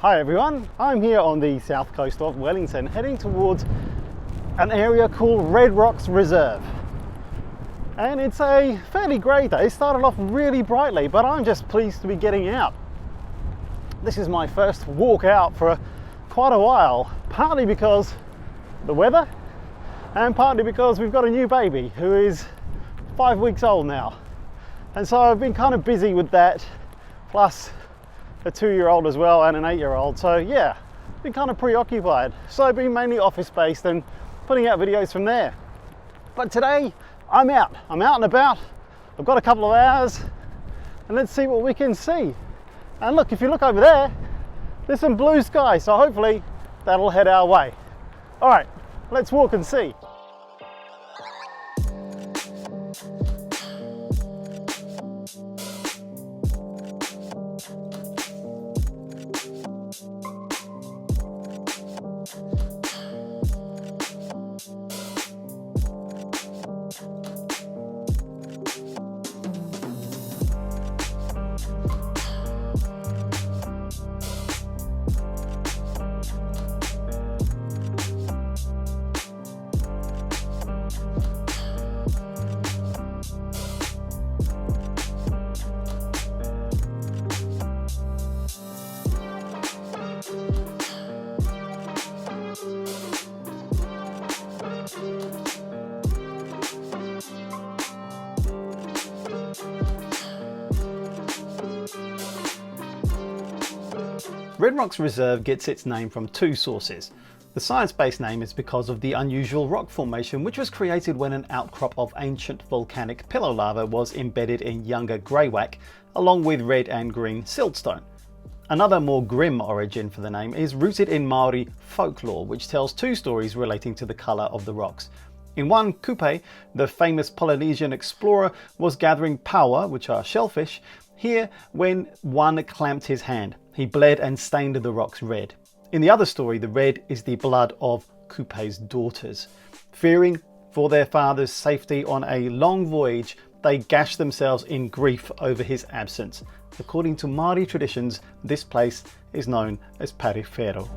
Hi everyone, I'm here on the south coast of Wellington heading towards an area called Red Rocks Reserve. And it's a fairly grey day. It started off really brightly, but I'm just pleased to be getting out. This is my first walk out for quite a while, partly because the weather and partly because we've got a new baby who is 5 weeks old now. And so I've been kind of busy with that, plus a 2-year-old as well and an 8-year-old. So yeah, been kind of preoccupied. So I've been mainly office based and putting out videos from there. But today I'm out and about. I've got a couple of hours and let's see what we can see. And look, if you look over there, there's some blue sky. So hopefully that'll head our way. All right, let's walk and see. Red Rocks Reserve gets its name from two sources. The science-based name is because of the unusual rock formation which was created when an outcrop of ancient volcanic pillow lava was embedded in younger greywacke along with red and green siltstone. Another more grim origin for the name is rooted in Maori folklore, which tells two stories relating to the colour of the rocks. In one, Kupe, the famous Polynesian explorer, was gathering paua, which are shellfish, here when one clamped his hand. He bled and stained the rocks red. In the other story, the red is the blood of Kupe's daughters. Fearing for their father's safety on a long voyage, they gashed themselves in grief over his absence. According to Māori traditions, this place is known as Parewhero.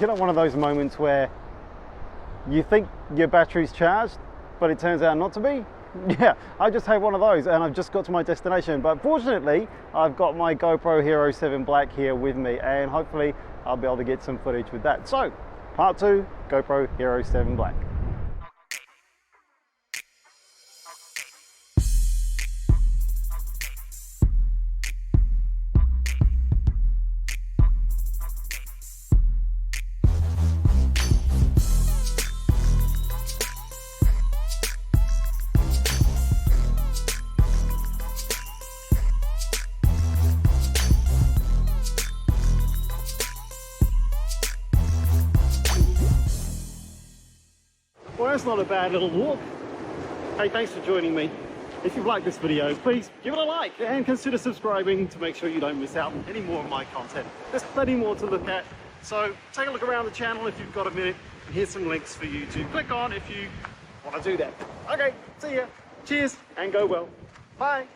You know, one of those moments where you think your battery's charged, but it turns out not to be? Yeah, I just had one of those and I've just got to my destination. But fortunately, I've got my GoPro Hero 7 Black here with me and hopefully I'll be able to get some footage with that. So, part 2, GoPro Hero 7 Black. Well, that's not a bad little walk. Hey, thanks for joining me. If you've liked this video, please give it a like and consider subscribing to make sure you don't miss out on any more of my content. There's plenty more to look at, so take a look around the channel if you've got a minute. Here's some links for you to click on if you want to do that. Okay, see ya. Cheers and go well. Bye.